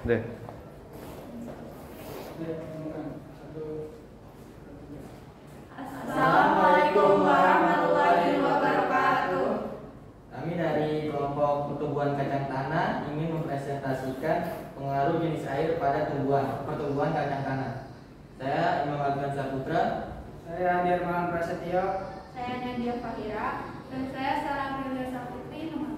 Deh. Assalamualaikum warahmatullahi wabarakatuh. Kami dari kelompok pertumbuhan kacang tanah ingin mempresentasikan pengaruh jenis air pada pertumbuhan kacang tanah. Saya Imam Alfian Saputra. Saya Dirman Prasetyo. Saya Nadia Fahira. Dan saya Sarah Prilia Saputri nomor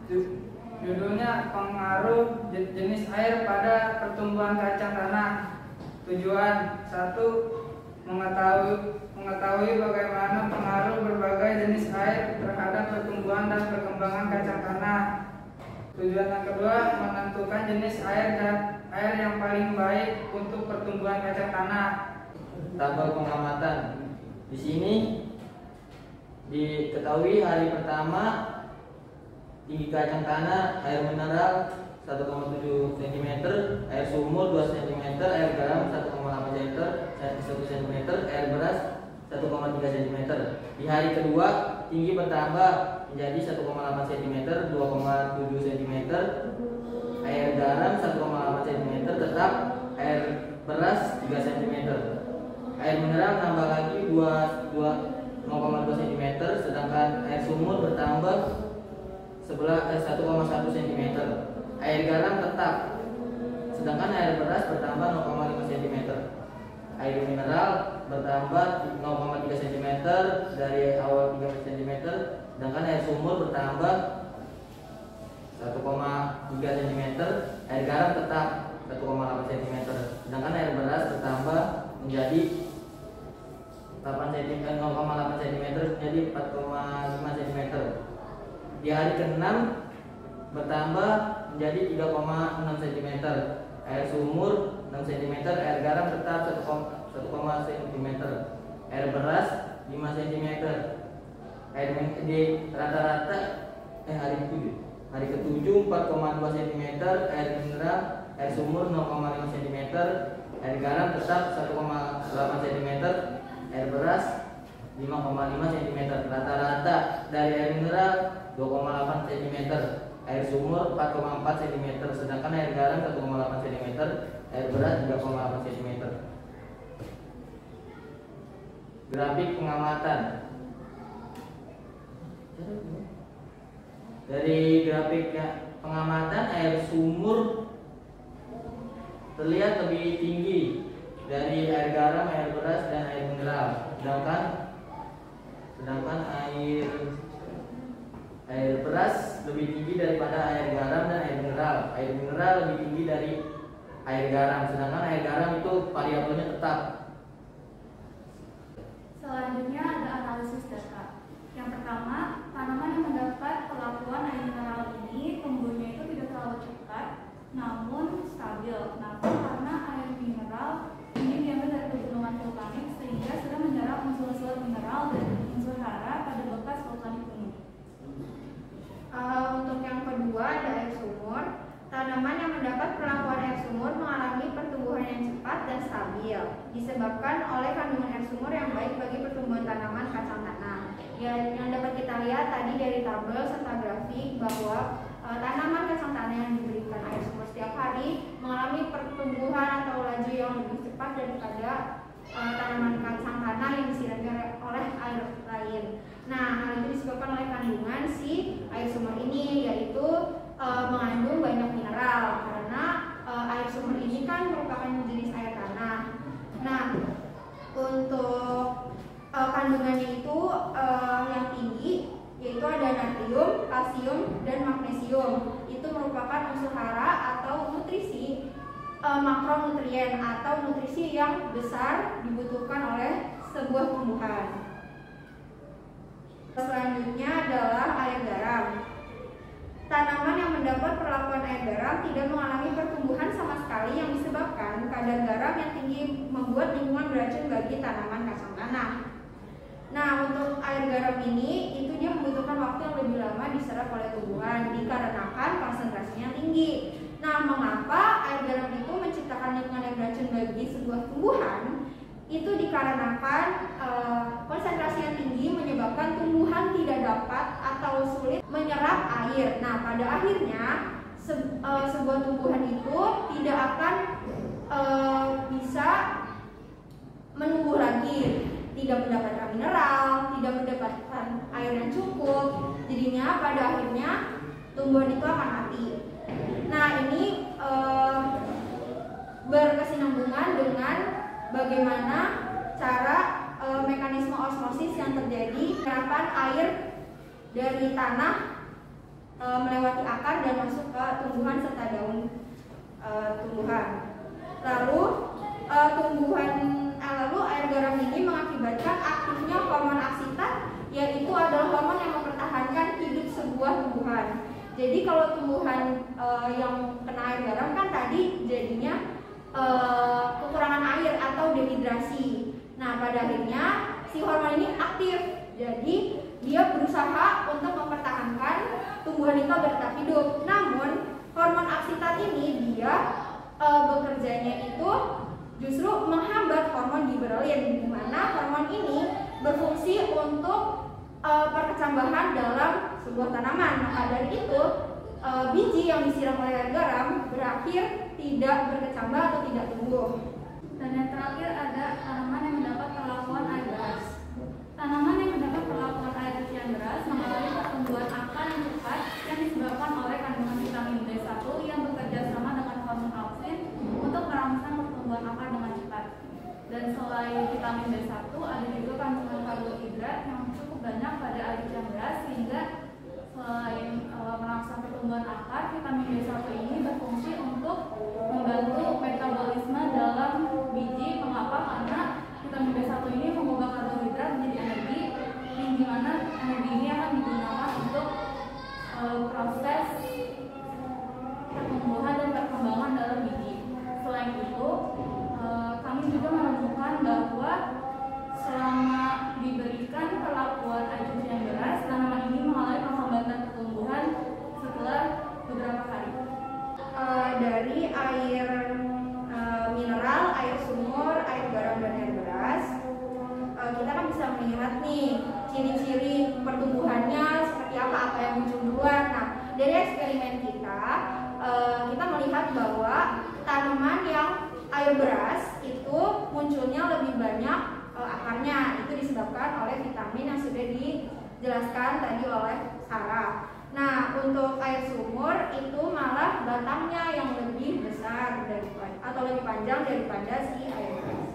30. Judulnya pengaruh jenis air pada pertumbuhan kacang tanah. Tujuan 1. Mengetahui bagaimana pengaruh berbagai jenis air terhadap pertumbuhan dan perkembangan kacang tanah. Tujuan yang kedua, menentukan jenis air yang paling baik untuk pertumbuhan kacang tanah. Tabel pengamatan. Di sini diketahui hari pertama tinggi kacang tanah air mineral 1,7 cm, air sumur 2 cm, air garam 1,8 cm, air beras 1,3 cm. Di hari kedua tinggi bertambah menjadi 1,8 cm, 2,7 cm, air garam 1,8 cm, tetap air beras 3 cm. Air mineral nambah lagi 0,2 cm, sedangkan air sumur bertambah 1,1 cm. Air garam tetap, sedangkan air beras bertambah 0,5 cm. Air mineral bertambah 0,3 cm dari awal 3 cm, sedangkan air sumur bertambah 1,3 cm. Air garam tetap 1,8 cm, sedangkan air beras bertambah menjadi 0,8 cm menjadi 4,5 cm. Di hari ke-6 bertambah menjadi 3,6 cm. Air sumur 6 cm, air garam tetap 1 cm. Air beras 5 cm. Air di rata-rata hari ke-7 4,2 cm, air mineral, air sumur 0,5 cm, air garam tetap 1,8 cm, air beras 5,5 cm. Rata-rata dari air mineral 2,8 cm, air sumur 4,4 cm, sedangkan air garam 1,8 cm, air beras 3,8 cm. Grafik pengamatan. Dari grafik pengamatan, air sumur terlihat lebih tinggi dari air garam, air beras, dan air mineral, sedangkan air beras lebih tinggi daripada air garam dan air mineral. Air mineral lebih tinggi dari air garam, sedangkan air garam itu variabelnya tetap. Selanjutnya ada analisis data. Yang pertama, tanaman yang mendapat perlakuan air mineral ini tumbuhnya itu tidak terlalu cepat, namun stabil. Kenapa? Karena air mineral ini diambil dari pegunungan vulkanik sehingga sudah menyerap unsur-unsur mineral dan unsur hara pada bekas vulkanik ini. Untuk yang kedua ada air sumur. Tanaman yang mendapat perlakuan air sumur mengalami pertumbuhan yang cepat dan stabil, disebabkan oleh kandungan air sumur yang baik bagi pertumbuhan tanaman kacang tanah. Ya, yang dapat kita lihat tadi dari tabel serta grafik bahwa tanaman kacang tanah yang diberikan air sumur setiap hari mengalami pertumbuhan atau laju yang lebih cepat daripada tanaman kacang tanah yang disirami oleh air lain. Nah, hal itu disebabkan oleh kandungan si air sumur ini, yaitu mengandung banyak mineral, karena air sumur ini kan merupakan jenis air tanah. Nah, untuk kandungannya itu yang tinggi, yaitu ada natrium, kalsium, dan magnesium. Itu merupakan unsur hara atau nutrisi makronutrien atau nutrisi yang besar dibutuhkan oleh sebuah tumbuhan. Selanjutnya adalah air garam. Tanaman yang mendapat perlakuan air garam tidak mengalami pertumbuhan sama sekali yang disebabkan kadar garam yang tinggi membuat lingkungan beracun bagi tanaman kacang tanah. Nah, untuk air garam ini itu dia membutuhkan waktu yang lebih lama diserap oleh tumbuhan dikarenakan konsentrasinya tinggi. Nah, mengapa air garam itu menciptakan lingkungan yang beracun bagi sebuah tumbuhan? Itu dikarenakan konsentrasi yang tinggi menyebabkan tumbuhan tidak dapat atau sulit menyerap air. Nah, pada akhirnya sebuah tumbuhan itu tidak akan bisa menumbuh lagi, tidak mendapatkan mineral, tidak mendapatkan air yang cukup, jadinya pada akhirnya tumbuhan itu akan mati. Nah, ini berkesinambungan dengan bagaimana cara mekanisme osmosis yang terjadi penyerapan air dari tanah melewati akar dan masuk ke tumbuhan serta daun tumbuhan. Lalu air garam ini mengakibatkan aktifnya hormon aksitat, yaitu adalah hormon yang mempertahankan hidup sebuah tumbuhan. Jadi kalau tumbuhan yang kena air garam kan tadi jadinya kekurangan air atau dehidrasi. Nah, pada akhirnya si hormon ini aktif, jadi dia berusaha untuk mempertahankan tumbuhan itu agar tetap hidup. Namun hormon aksitat ini dia bekerjanya itu justru menghambat hormon giberelin, di mana hormon ini berfungsi untuk perkecambahan dalam sebuah tanaman. Maka dari itu biji yang disiram oleh air garam berakhir tidak berkecambah atau tidak tumbuh. Dan yang terakhir ada tanaman yang mendapat perlakuan air deras. Tanaman yang mendapat perlakuan air yang deras mengalami pertumbuhan akar yang cepat yang disebabkan oleh kandungan vitamin B1 yang bekerja sama dengan hormon auksin untuk merangsang pertumbuhan akar dengan cepat. Dan selain vitamin B1, ada juga kandungan karbohidrat yang cukup banyak pada air yang deras, sehingga selain merangsang pertumbuhan akar, vitamin B1 ini berfungsi untuk membantu metabolisme dalam biji. Mengapa? Karena vitamin B1 ini mengubah karbohidrat menjadi energi, yang dimana energi ini akan digunakan untuk proses pertumbuhan dan perkembangan dalam biji. Selain itu, kami juga menemukan bahwa selama diberikan perlakuan air yang deras, tanaman ini mengalami penghambatan pertumbuhan setelah beberapa hari. Dari air mineral, air sumur, air garam dan air beras, kita kan bisa melihat nih ciri-ciri pertumbuhannya seperti apa yang muncul duluan. Nah, dari eksperimen kita melihat bahwa tanaman yang air beras itu munculnya lebih banyak akarnya. Itu disebabkan oleh vitamin yang sudah dijelaskan tadi oleh Sarah. Nah, untuk air sumur itu malah batangnya yang lebih besar atau lebih panjang daripada si air beras.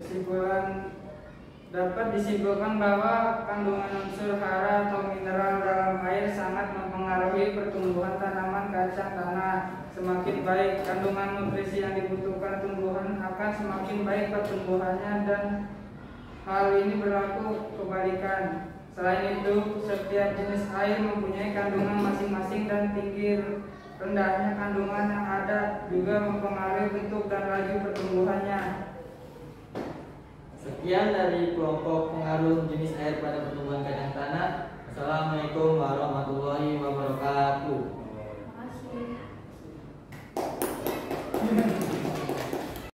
Kesimpulan dapat disimpulkan bahwa kandungan unsur hara atau mineral dalam air sangat mempengaruhi pertumbuhan tanaman kacang tanah. Semakin baik kandungan nutrisi yang dibutuhkan tumbuhan, akan semakin baik pertumbuhannya, dan hal ini berlaku kebalikan. Selain itu, setiap jenis air mempunyai kandungan masing-masing dan tinggi rendahnya kandungan yang ada juga mempengaruhi bentuk dan laju pertumbuhannya. Sekian dari kelompok pengaruh jenis air pada pertumbuhan kacang tanah.